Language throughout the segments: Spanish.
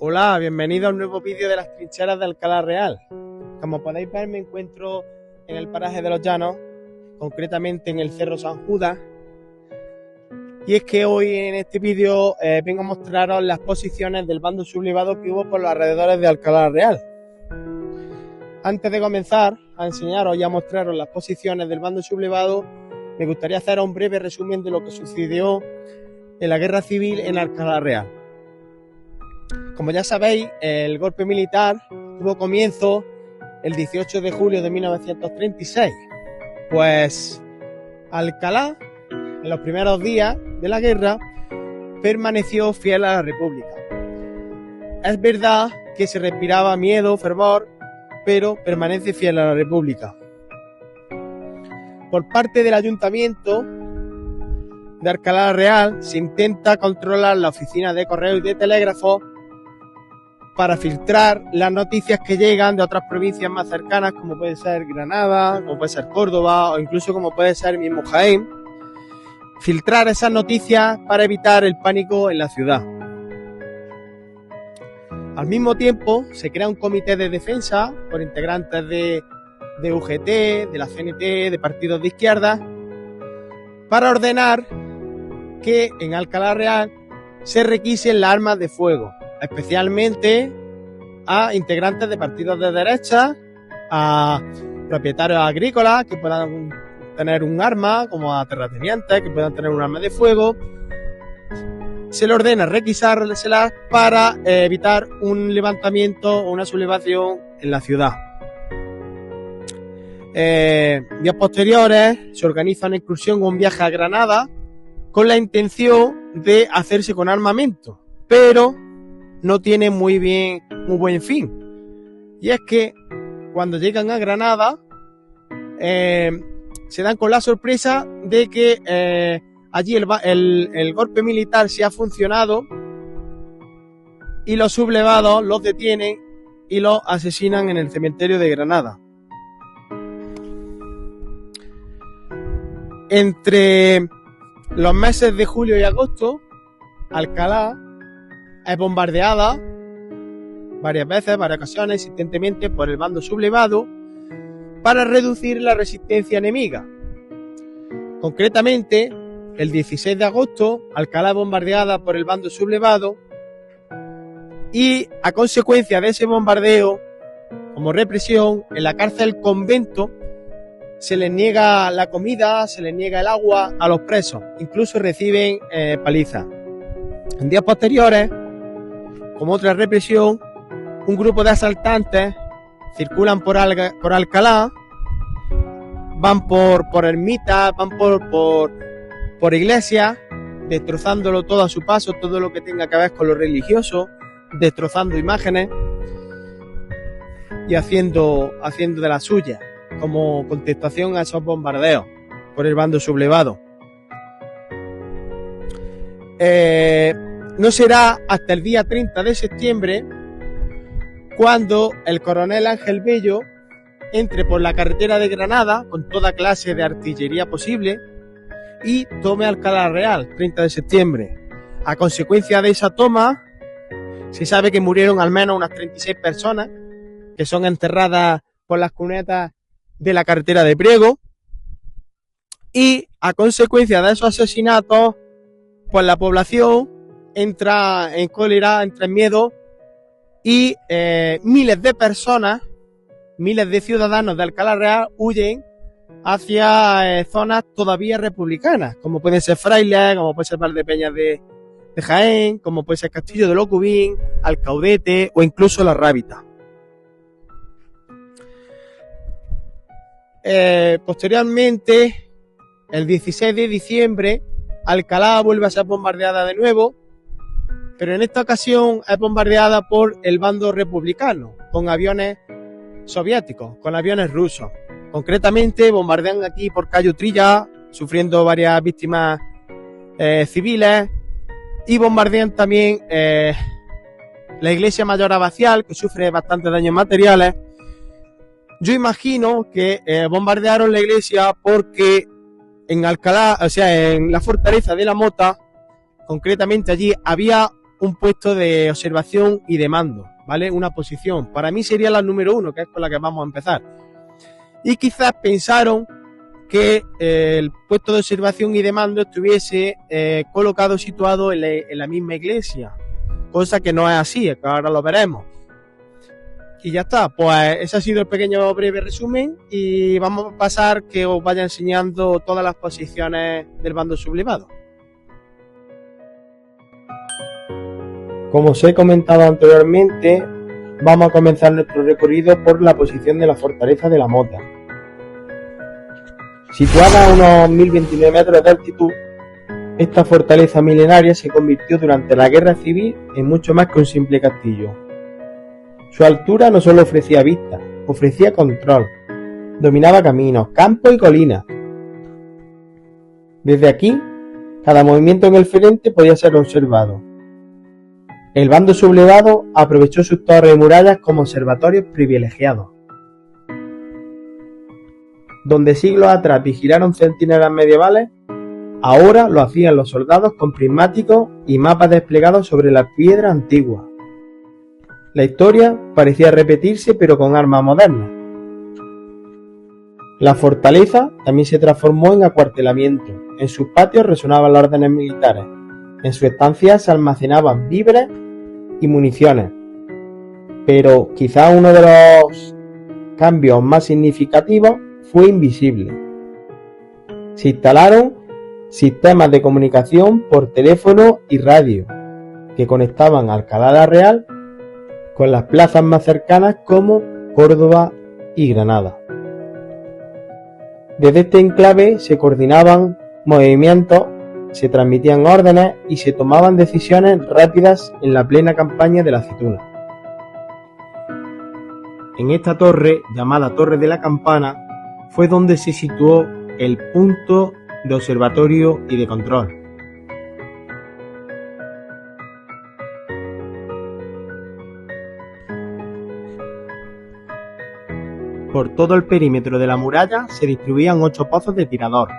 Hola, bienvenido a un nuevo vídeo de las trincheras de Alcalá Real. Como podéis ver, me encuentro en el paraje de los Llanos, concretamente en el Cerro San Judas. Y es que hoy en este vídeo vengo a mostraros las posiciones del bando sublevado que hubo por los alrededores de Alcalá Real. Antes de comenzar a enseñaros y a mostraros las posiciones del bando sublevado, me gustaría hacer un breve resumen de lo que sucedió en la guerra civil en Alcalá Real. Como ya sabéis, el golpe militar tuvo comienzo el 18 de julio de 1936. Pues Alcalá, en los primeros días de la guerra, permaneció fiel a la República. Es verdad que se respiraba miedo, fervor, pero permanece fiel a la República. Por parte del Ayuntamiento de Alcalá Real se intenta controlar la oficina de correo y de telégrafo para filtrar las noticias que llegan de otras provincias más cercanas, como puede ser Granada, como puede ser Córdoba o incluso como puede ser mismo Jaén. Filtrar esas noticias para evitar el pánico en la ciudad. Al mismo tiempo se crea un comité de defensa por integrantes de UGT, de la CNT, de partidos de izquierda, para ordenar que en Alcalá Real se requisen las armas de fuego, especialmente a integrantes de partidos de derecha, a propietarios agrícolas que puedan tener un arma, como a terratenientes que puedan tener un arma de fuego. Se le ordena requisárselas para evitar un levantamiento o una sublevación en la ciudad. Días posteriores se organiza una excursión o un viaje a Granada con la intención de hacerse con armamento, pero no tiene muy buen fin. Y es que cuando llegan a Granada se dan con la sorpresa de que allí el golpe militar se ha funcionado y los sublevados los detienen y los asesinan en el cementerio de Granada. Entre los meses de julio y agosto, Alcalá es bombardeada varias veces, varias ocasiones, insistentemente por el bando sublevado para reducir la resistencia enemiga. Concretamente, el 16 de agosto, Alcalá es bombardeada por el bando sublevado y, a consecuencia de ese bombardeo, como represión, en la cárcel Convento se les niega la comida, se les niega el agua a los presos, incluso reciben palizas. En días posteriores, como otra represión, un grupo de asaltantes circulan por Alcalá, van por ermitas, van por iglesias, destrozándolo todo a su paso, todo lo que tenga que ver con lo religioso, destrozando imágenes y haciendo de la suya, como contestación a esos bombardeos por el bando sublevado. No será hasta el día 30 de septiembre cuando el coronel Ángel Bello entre por la carretera de Granada con toda clase de artillería posible y tome Alcalá Real, 30 de septiembre. A consecuencia de esa toma, se sabe que murieron al menos unas 36 personas, que son enterradas por las cunetas de la carretera de Priego, y a consecuencia de esos asesinatos, pues la población entra en cólera, entra en miedo, y miles de personas, miles de ciudadanos de Alcalá Real huyen hacia zonas todavía republicanas, como pueden ser Frailes, como puede ser Valdepeñas de Jaén, como puede ser Castillo de Locubín, Alcaudete o incluso La Rábita. Posteriormente, el 16 de diciembre, Alcalá vuelve a ser bombardeada de nuevo, pero en esta ocasión es bombardeada por el bando republicano, con aviones soviéticos, con aviones rusos. Concretamente, bombardean aquí por Cayo Trilla, sufriendo varias víctimas civiles, y bombardean también la iglesia mayor abacial, que sufre bastantes daños materiales. Yo imagino que bombardearon la iglesia porque en Alcalá, o sea, en la fortaleza de la Mota, concretamente allí había un puesto de observación y de mando, ¿vale? Una posición. Para mí sería la número 1, que es con la que vamos a empezar. Y quizás pensaron que el puesto de observación y de mando estuviese colocado, situado en la misma iglesia, cosa que no es así, que ahora lo veremos. Y ya está, pues ese ha sido el pequeño breve resumen y vamos a pasar que os vaya enseñando todas las posiciones del bando sublevado. Como os he comentado anteriormente, vamos a comenzar nuestro recorrido por la posición de la fortaleza de la Mota. Situada a unos 1029 metros de altitud, esta fortaleza milenaria se convirtió durante la Guerra Civil en mucho más que un simple castillo. Su altura no solo ofrecía vista, ofrecía control. Dominaba caminos, campos y colinas. Desde aquí, cada movimiento en el frente podía ser observado. El bando sublevado aprovechó sus torres y murallas como observatorios privilegiados. Donde siglos atrás vigilaron centinelas medievales, ahora lo hacían los soldados con prismáticos y mapas desplegados sobre la piedra antigua. La historia parecía repetirse, pero con armas modernas. La fortaleza también se transformó en acuartelamiento. En sus patios resonaban las órdenes militares. En su estancia se almacenaban víveres y municiones. Pero quizá uno de los cambios más significativos fue invisible. Se instalaron sistemas de comunicación por teléfono y radio que conectaban Alcalá la Real con las plazas más cercanas como Córdoba y Granada. Desde este enclave se coordinaban movimientos, se transmitían órdenes y se tomaban decisiones rápidas en la plena campaña de la aceituna. En esta torre, llamada Torre de la Campana, fue donde se situó el punto de observatorio y de control. Por todo el perímetro de la muralla se distribuían 8 pozos de tirador,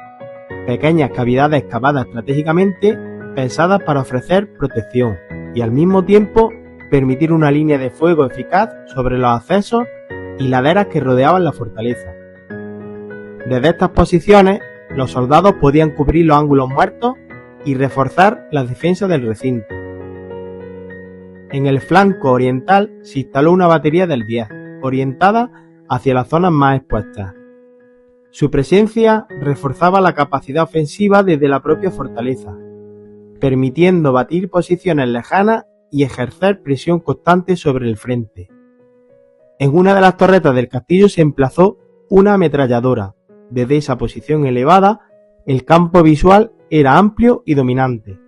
pequeñas cavidades excavadas estratégicamente pensadas para ofrecer protección y al mismo tiempo permitir una línea de fuego eficaz sobre los accesos y laderas que rodeaban la fortaleza. Desde estas posiciones, los soldados podían cubrir los ángulos muertos y reforzar las defensas del recinto. En el flanco oriental se instaló una batería del 10, orientada hacia las zonas más expuestas. Su presencia reforzaba la capacidad ofensiva desde la propia fortaleza, permitiendo batir posiciones lejanas y ejercer presión constante sobre el frente. En una de las torretas del castillo se emplazó una ametralladora. Desde esa posición elevada, el campo visual era amplio y dominante.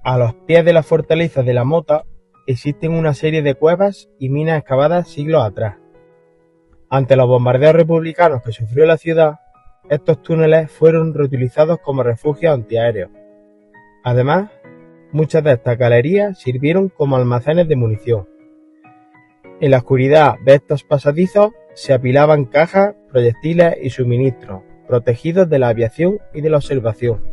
A los pies de la fortaleza de la Mota existen una serie de cuevas y minas excavadas siglos atrás. Ante los bombardeos republicanos que sufrió la ciudad, estos túneles fueron reutilizados como refugios antiaéreos. Además, muchas de estas galerías sirvieron como almacenes de munición. En la oscuridad de estos pasadizos se apilaban cajas, proyectiles y suministros, protegidos de la aviación y de la observación.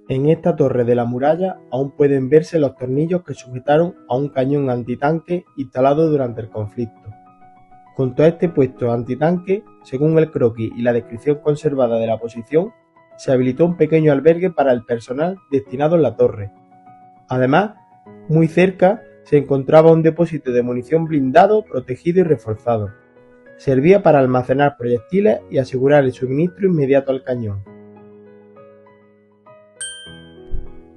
En esta torre de la muralla aún pueden verse los tornillos que sujetaron a un cañón antitanque instalado durante el conflicto. Junto a este puesto antitanque, según el croquis y la descripción conservada de la posición, se habilitó un pequeño albergue para el personal destinado en la torre. Además, muy cerca se encontraba un depósito de munición blindado, protegido y reforzado. Servía para almacenar proyectiles y asegurar el suministro inmediato al cañón.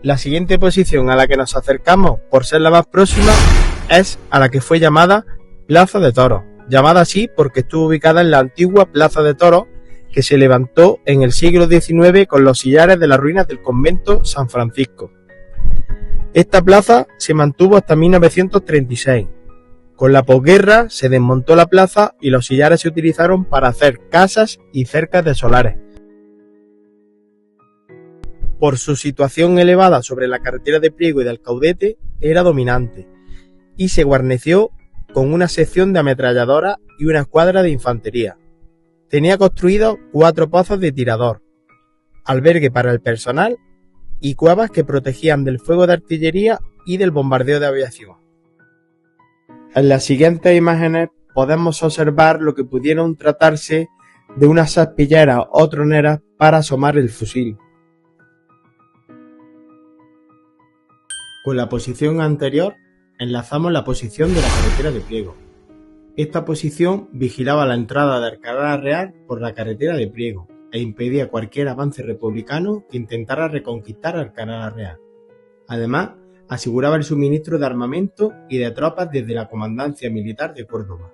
La siguiente posición a la que nos acercamos, por ser la más próxima, es a la que fue llamada Plaza de Toros, llamada así porque estuvo ubicada en la antigua Plaza de Toros que se levantó en el siglo XIX con los sillares de las ruinas del convento San Francisco. Esta plaza se mantuvo hasta 1936. Con la posguerra se desmontó la plaza y los sillares se utilizaron para hacer casas y cercas de solares. Por su situación elevada sobre la carretera de Priego y de Alcaudete, era dominante y se guarneció con una sección de ametralladora y una escuadra de infantería. Tenía construidos 4 pozos de tirador, albergue para el personal y cuevas que protegían del fuego de artillería y del bombardeo de aviación. En las siguientes imágenes podemos observar lo que pudieron tratarse de unas aspilleras o troneras para asomar el fusil. Con la posición anterior enlazamos la posición de la carretera de Priego. Esta posición vigilaba la entrada de Alcalá la Real por la carretera de Priego e impedía cualquier avance republicano que intentara reconquistar Alcalá la Real. Además, aseguraba el suministro de armamento y de tropas desde la Comandancia Militar de Córdoba.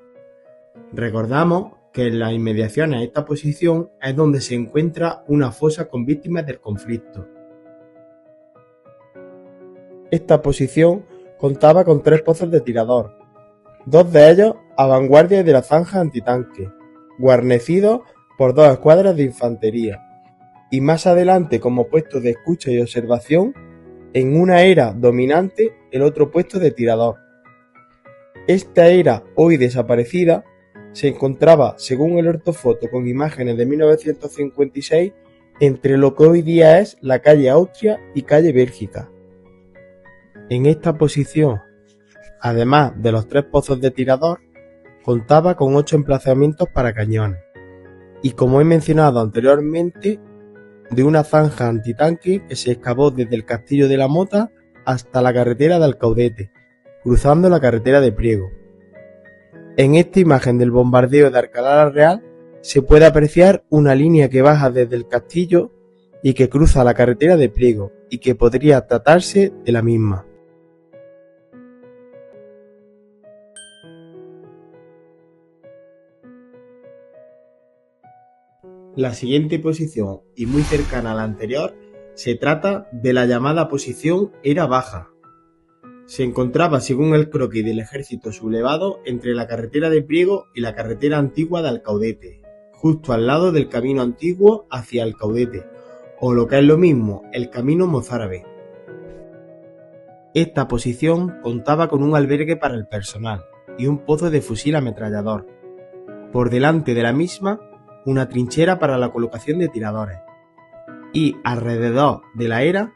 Recordamos que en las inmediaciones de esta posición es donde se encuentra una fosa con víctimas del conflicto. Esta posición contaba con 3 pozos de tirador, 2 de ellos a vanguardia de la zanja antitanque, guarnecidos por 2 escuadras de infantería, y más adelante como puesto de escucha y observación, en una era dominante el otro puesto de tirador. Esta era, hoy desaparecida, se encontraba, según el ortofoto con imágenes de 1956, entre lo que hoy día es la calle Austria y calle Bélgica. En esta posición, además de los 3 pozos de tirador, contaba con 8 emplazamientos para cañones y, como he mencionado anteriormente, de una zanja antitanque que se excavó desde el Castillo de la Mota hasta la carretera de Alcaudete, cruzando la carretera de Priego. En esta imagen del bombardeo de Alcalá la Real se puede apreciar una línea que baja desde el castillo y que cruza la carretera de Priego y que podría tratarse de la misma. La siguiente posición, y muy cercana a la anterior, se trata de la llamada posición Era Baja. Se encontraba, según el croquis del ejército sublevado, entre la carretera de Priego y la carretera antigua de Alcaudete, justo al lado del camino antiguo hacia Alcaudete, o lo que es lo mismo, el camino mozárabe. Esta posición contaba con un albergue para el personal y un pozo de fusil ametrallador. Por delante de la misma, una trinchera para la colocación de tiradores y alrededor de la era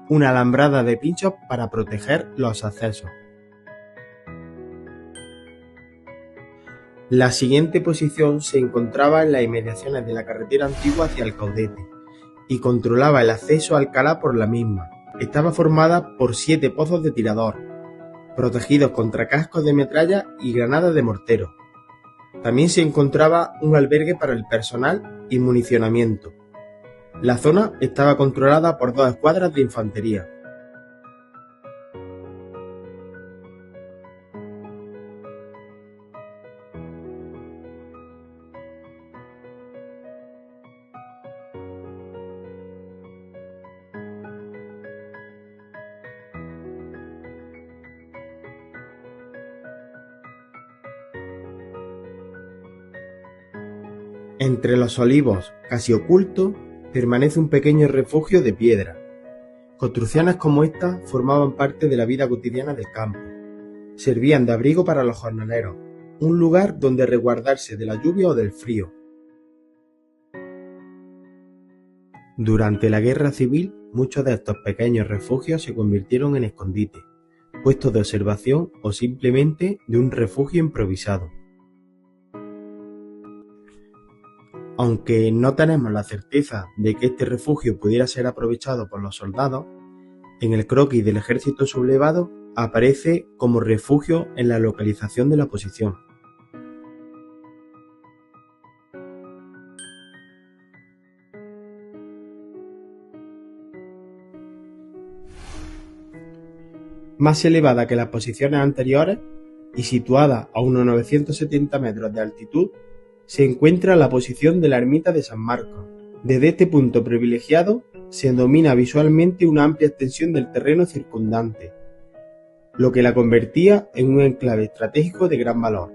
una alambrada de pinchos para proteger los accesos. La siguiente posición se encontraba en las inmediaciones de la carretera antigua hacia Alcaudete y controlaba el acceso a Alcalá por la misma. Estaba formada por 7 pozos de tirador, protegidos contra cascos de metralla y granadas de mortero. También se encontraba un albergue para el personal y municionamiento. La zona estaba controlada por 2 escuadras de infantería. Entre los olivos, casi oculto, permanece un pequeño refugio de piedra. Construcciones como esta formaban parte de la vida cotidiana del campo. Servían de abrigo para los jornaleros, un lugar donde resguardarse de la lluvia o del frío. Durante la Guerra Civil, muchos de estos pequeños refugios se convirtieron en escondites, puestos de observación o simplemente de un refugio improvisado. Aunque no tenemos la certeza de que este refugio pudiera ser aprovechado por los soldados, en el croquis del ejército sublevado aparece como refugio en la localización de la posición. Más elevada que las posiciones anteriores y situada a unos 970 metros de altitud, se encuentra la posición de la ermita de San Marcos. Desde este punto privilegiado se domina visualmente una amplia extensión del terreno circundante, lo que la convertía en un enclave estratégico de gran valor.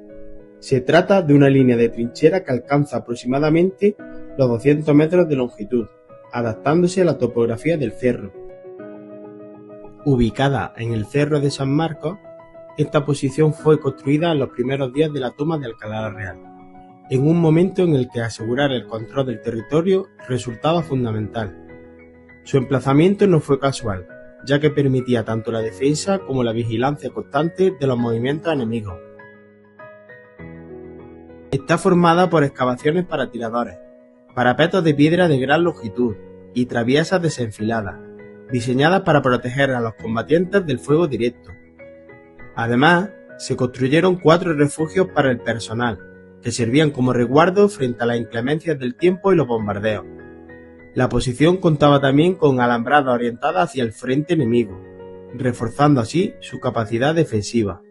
Se trata de una línea de trinchera que alcanza aproximadamente los 200 metros de longitud, adaptándose a la topografía del cerro. Ubicada en el Cerro de San Marcos, esta posición fue construida en los primeros días de la toma de Alcalá la Real, en un momento en el que asegurar el control del territorio resultaba fundamental. Su emplazamiento no fue casual, ya que permitía tanto la defensa como la vigilancia constante de los movimientos enemigos. Está formada por excavaciones para tiradores, parapetos de piedra de gran longitud y traviesas desenfiladas, diseñadas para proteger a los combatientes del fuego directo. Además, se construyeron 4 refugios para el personal, que servían como resguardo frente a las inclemencias del tiempo y los bombardeos. La posición contaba también con alambradas orientadas hacia el frente enemigo, reforzando así su capacidad defensiva.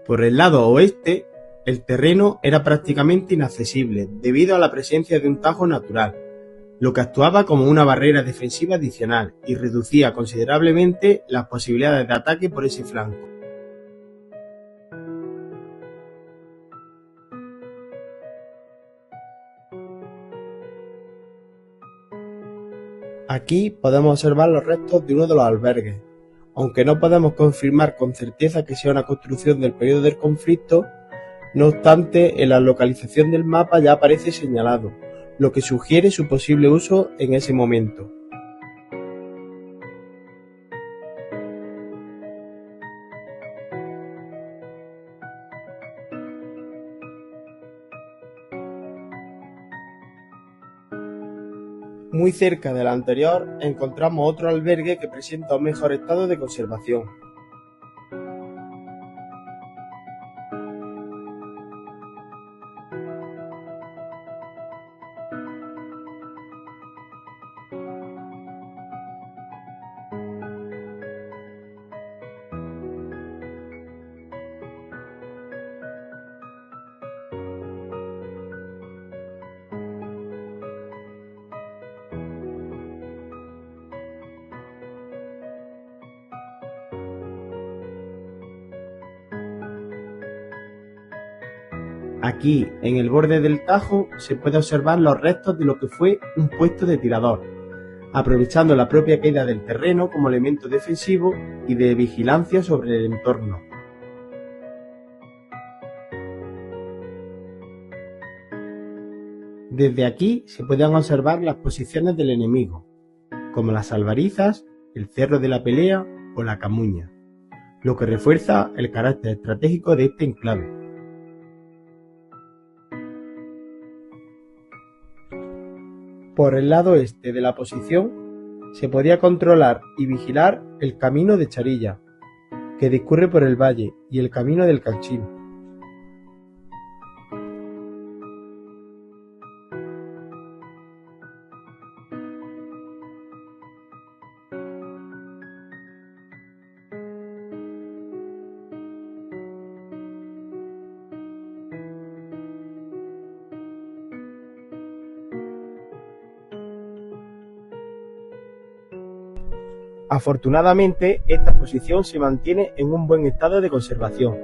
Por el lado oeste, el terreno era prácticamente inaccesible debido a la presencia de un tajo natural, lo que actuaba como una barrera defensiva adicional y reducía considerablemente las posibilidades de ataque por ese flanco. Aquí podemos observar los restos de uno de los albergues. Aunque no podemos confirmar con certeza que sea una construcción del periodo del conflicto, no obstante, en la localización del mapa ya aparece señalado, lo que sugiere su posible uso en ese momento. Muy cerca del anterior encontramos otro albergue que presenta un mejor estado de conservación. Aquí, en el borde del Tajo, se puede observar los restos de lo que fue un puesto de tirador, aprovechando la propia caída del terreno como elemento defensivo y de vigilancia sobre el entorno. Desde aquí se pueden observar las posiciones del enemigo, como las albarizas, el Cerro de la Pelea o la Camuña, lo que refuerza el carácter estratégico de este enclave. Por el lado este de la posición se podía controlar y vigilar el camino de Charilla, que discurre por el valle, y el camino del Canchín. Afortunadamente, esta posición se mantiene en un buen estado de conservación.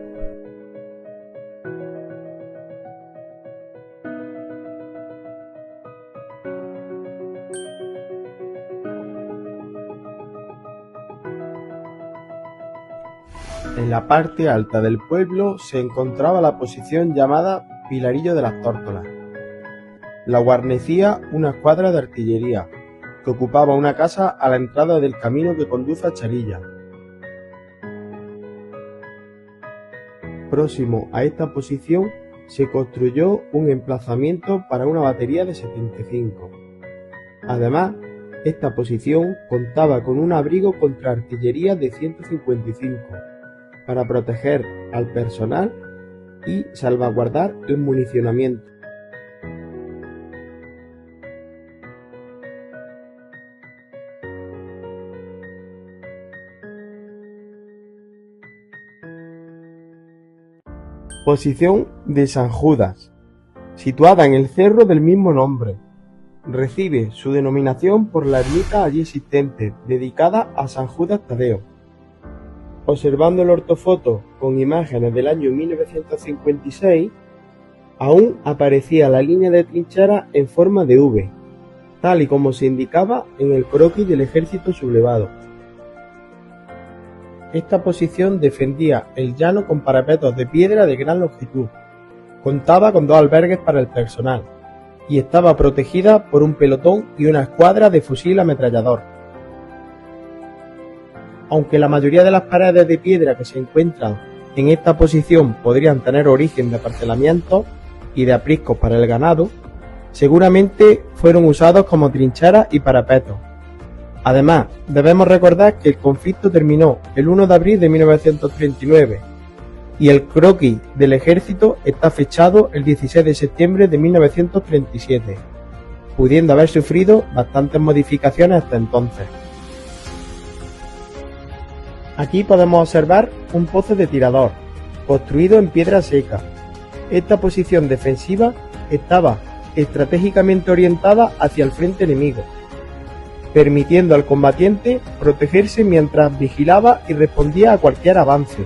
En la parte alta del pueblo se encontraba la posición llamada Pilarillo de las Tórtolas. La guarnecía una escuadra de artillería, que ocupaba una casa a la entrada del camino que conduce a Charilla. Próximo a esta posición se construyó un emplazamiento para una batería de 75. Además, esta posición contaba con un abrigo contra artillería de 155 para proteger al personal y salvaguardar el municionamiento. Posición de San Judas, situada en el cerro del mismo nombre. Recibe su denominación por la ermita allí existente, dedicada a San Judas Tadeo. Observando el ortofoto con imágenes del año 1956, aún aparecía la línea de trinchera en forma de V, tal y como se indicaba en el croquis del ejército sublevado. Esta posición defendía el llano con parapetos de piedra de gran longitud, contaba con 2 albergues para el personal y estaba protegida por un pelotón y una escuadra de fusil ametrallador. Aunque la mayoría de las paredes de piedra que se encuentran en esta posición podrían tener origen de parcelamientos y de apriscos para el ganado, seguramente fueron usados como trincheras y parapetos. Además, debemos recordar que el conflicto terminó el 1 de abril de 1939 y el croquis del ejército está fechado el 16 de septiembre de 1937, pudiendo haber sufrido bastantes modificaciones hasta entonces. Aquí podemos observar un pozo de tirador, construido en piedra seca. Esta posición defensiva estaba estratégicamente orientada hacia el frente enemigo, permitiendo al combatiente protegerse mientras vigilaba y respondía a cualquier avance.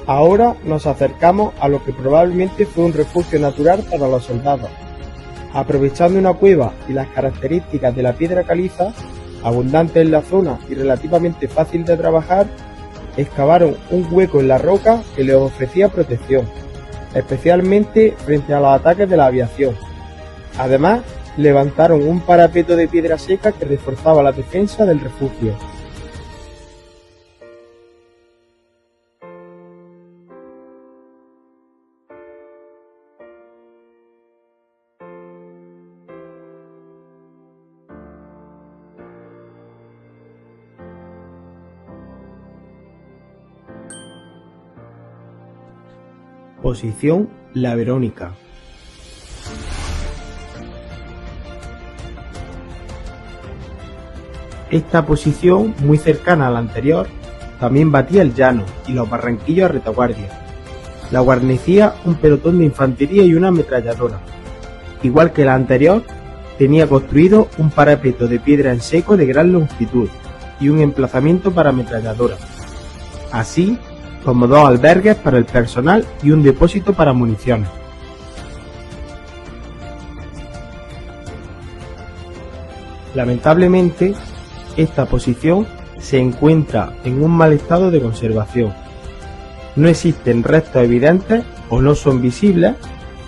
Ahora nos acercamos a lo que probablemente fue un refugio natural para los soldados. Aprovechando una cueva y las características de la piedra caliza, abundante en la zona y relativamente fácil de trabajar, excavaron un hueco en la roca que les ofrecía protección, especialmente frente a los ataques de la aviación. Además, levantaron un parapeto de piedra seca que reforzaba la defensa del refugio. Posición La Verónica. Esta posición, muy cercana a la anterior, también batía el llano y los barranquillos a retaguardia. La guarnecía un pelotón de infantería y una ametralladora. Igual que la anterior, tenía construido un parapeto de piedra en seco de gran longitud y un emplazamiento para ametralladora, así como 2 albergues para el personal y un depósito para municiones. Lamentablemente, esta posición se encuentra en un mal estado de conservación. No existen restos evidentes o no son visibles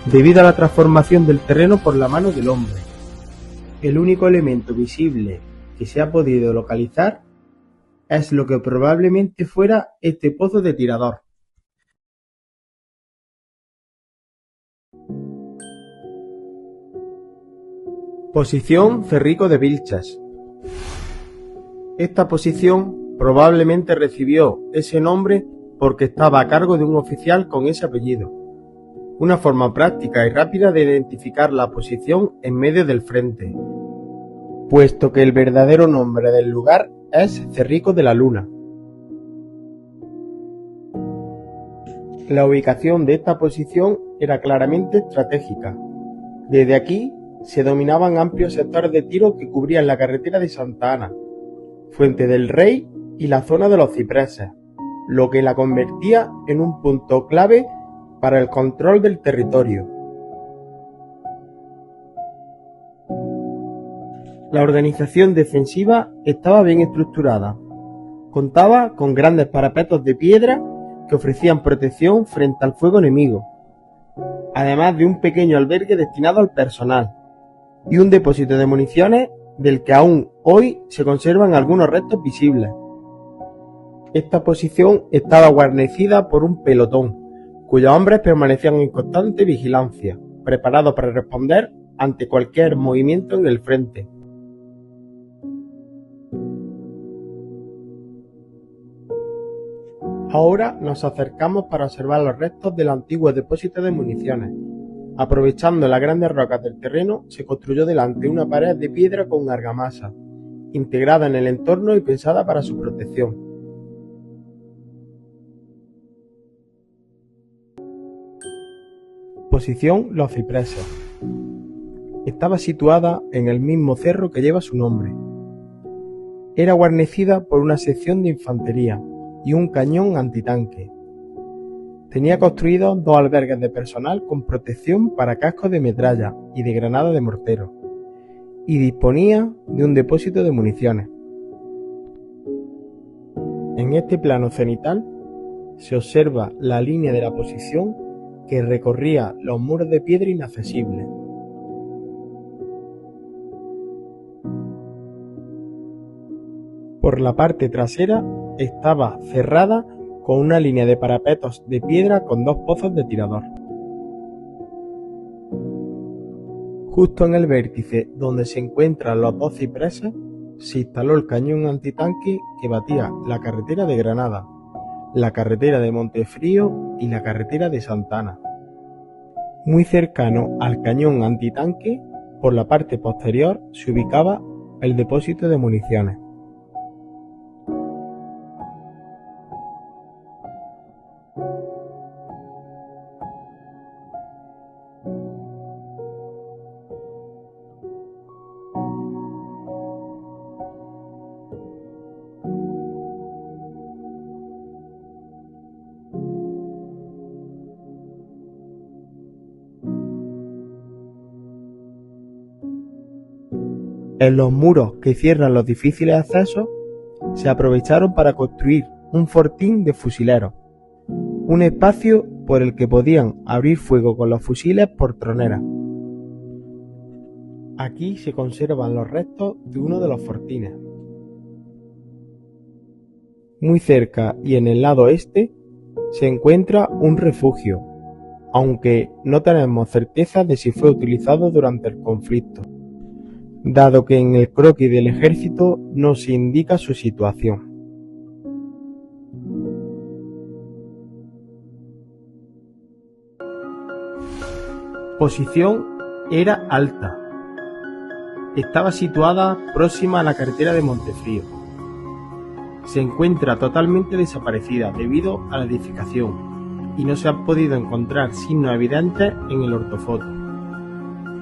debido a la transformación del terreno por la mano del hombre. El único elemento visible que se ha podido localizar es lo que probablemente fuera este pozo de tirador. Posición Cerrico de Vilches. Esta posición probablemente recibió ese nombre porque estaba a cargo de un oficial con ese apellido. Una forma práctica y rápida de identificar la posición en medio del frente, puesto que el verdadero nombre del lugar es Cerrico de la Luna. La ubicación de esta posición era claramente estratégica. Desde aquí se dominaban amplios sectores de tiro que cubrían la carretera de Santa Ana, Fuente del Rey y la zona de los cipreses, lo que la convertía en un punto clave para el control del territorio. La organización defensiva estaba bien estructurada. Contaba con grandes parapetos de piedra que ofrecían protección frente al fuego enemigo, además de un pequeño albergue destinado al personal y un depósito de municiones del que aún hoy se conservan algunos restos visibles. Esta posición estaba guarnecida por un pelotón, cuyos hombres permanecían en constante vigilancia, preparados para responder ante cualquier movimiento en el frente. Ahora nos acercamos para observar los restos del antiguo depósito de municiones. Aprovechando las grandes rocas del terreno, se construyó delante una pared de piedra con argamasa, integrada en el entorno y pensada para su protección. Posición Los Cipreses. Estaba situada en el mismo cerro que lleva su nombre. Era guarnecida por una sección de infantería y un cañón antitanque. Tenía construidos 2 albergues de personal con protección para cascos de metralla y de granada de mortero, y disponía de un depósito de municiones. En este plano cenital se observa la línea de la posición que recorría los muros de piedra inaccesibles. Por la parte trasera estaba cerrada con una línea de parapetos de piedra con 2 pozos de tirador. Justo en el vértice donde se encuentran los 2 cipreses se instaló el cañón antitanque que batía la carretera de Granada, la carretera de Montefrío y la carretera de Santana. Muy cercano al cañón antitanque, por la parte posterior se ubicaba el depósito de municiones. En los muros que cierran los difíciles accesos se aprovecharon para construir un fortín de fusileros, un espacio por el que podían abrir fuego con los fusiles por tronera. Aquí se conservan los restos de uno de los fortines. Muy cerca y en el lado este se encuentra un refugio, aunque no tenemos certeza de si fue utilizado durante el conflicto, dado que en el croquis del ejército no se indica su situación. Posición era alta. Estaba situada próxima a la carretera de Montefrío. Se encuentra totalmente desaparecida debido a la edificación y no se han podido encontrar signos evidentes en el ortofoto,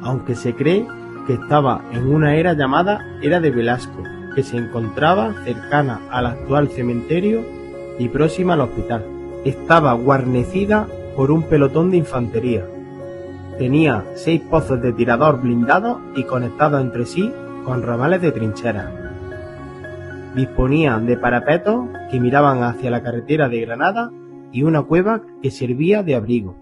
aunque se cree que estaba en una era llamada Era de Velasco, que se encontraba cercana al actual cementerio y próxima al hospital. Estaba guarnecida por un pelotón de infantería. Tenía 6 pozos de tirador blindados y conectados entre sí con ramales de trincheras. Disponía de parapetos que miraban hacia la carretera de Granada y una cueva que servía de abrigo.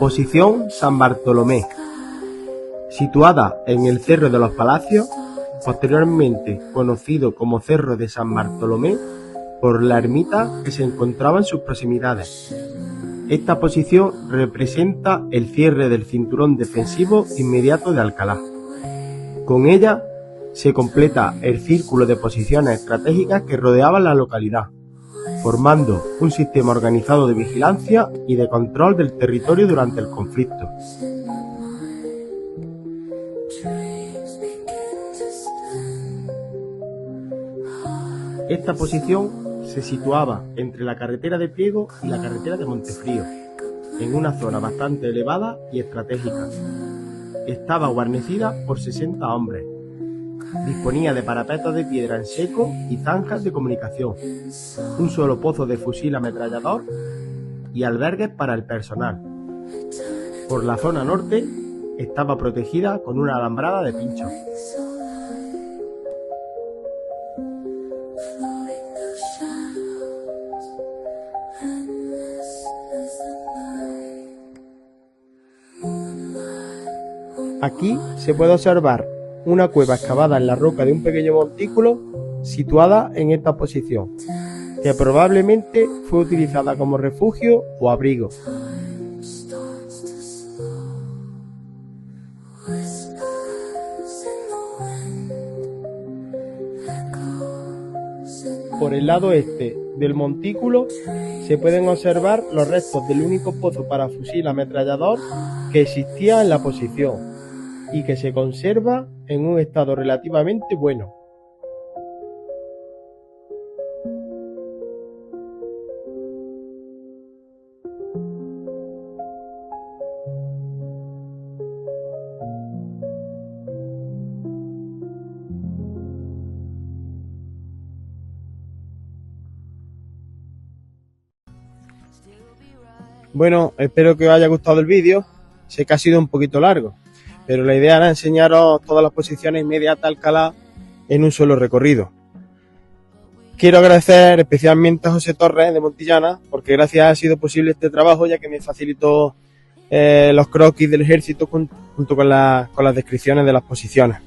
Posición San Bartolomé. Situada en el Cerro de los Palacios, posteriormente conocido como Cerro de San Bartolomé por la ermita que se encontraba en sus proximidades. Esta posición representa el cierre del cinturón defensivo inmediato de Alcalá. Con ella se completa el círculo de posiciones estratégicas que rodeaban la localidad, formando un sistema organizado de vigilancia y de control del territorio durante el conflicto. Esta posición se situaba entre la carretera de Priego y la carretera de Montefrío, en una zona bastante elevada y estratégica. Estaba guarnecida por 60 hombres. Disponía de parapetos de piedra en seco y zanjas de comunicación, un solo pozo de fusil ametrallador y albergues para el personal. Por la zona norte estaba protegida con una alambrada de pinchos. Aquí se puede observar una cueva excavada en la roca de un pequeño montículo situada en esta posición, que probablemente fue utilizada como refugio o abrigo. Por el lado este del montículo se pueden observar los restos del único pozo para fusil ametrallador que existía en la posición y que se conserva en un estado relativamente bueno. Bueno, espero que os haya gustado el vídeo. Sé que ha sido un poquito largo, pero la idea era enseñaros todas las posiciones inmediatas a Alcalá en un solo recorrido. Quiero agradecer especialmente a José Torres de Montillana, porque gracias a él ha sido posible este trabajo, ya que me facilitó los croquis del ejército junto con las descripciones de las posiciones.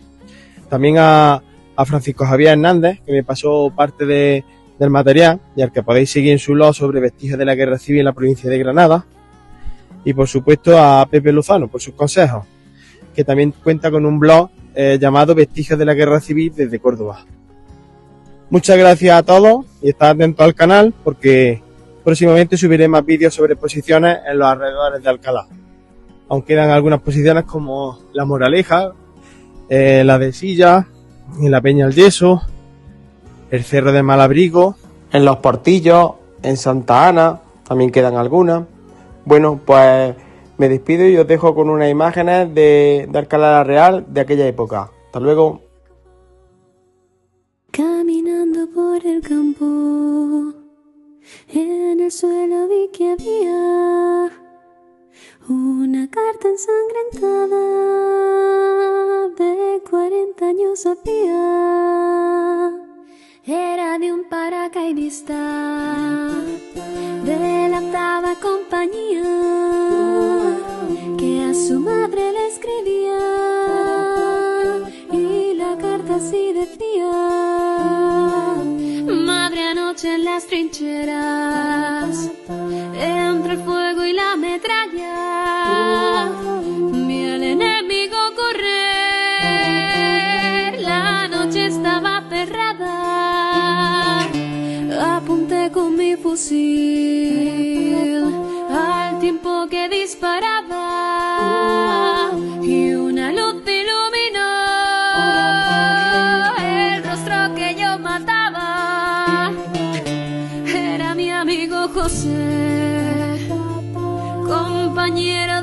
También a Francisco Javier Hernández, que me pasó parte del material y al que podéis seguir en su blog sobre vestigios de la guerra civil en la provincia de Granada. Y por supuesto a Pepe Lozano por sus consejos, que también cuenta con un blog llamado Vestigios de la Guerra Civil desde Córdoba. Muchas gracias a todos y estad atentos al canal porque próximamente subiré más vídeos sobre posiciones en los alrededores de Alcalá. Aún quedan algunas posiciones como La Moraleja, la de Silla, en la Peña del Yeso, el Cerro de Malabrigo, en Los Portillos, en Santa Ana, también quedan algunas. Bueno, pues me despido y os dejo con unas imágenes de Alcalá la Real de aquella época. Hasta luego. Caminando por el campo, en el suelo vi que había una carta ensangrentada de 40 años había. Era de un paracaidista de la 8ª compañía que a su madre le escribía y la carta así decía: madre, anoche en las trincheras, entre el fuego y la metralla, vi al enemigo correr, la noche estaba cerrada, apunté con mi fusil al tiempo que disparaba y una luz iluminó el rostro que yo mataba. Era mi amigo José, compañero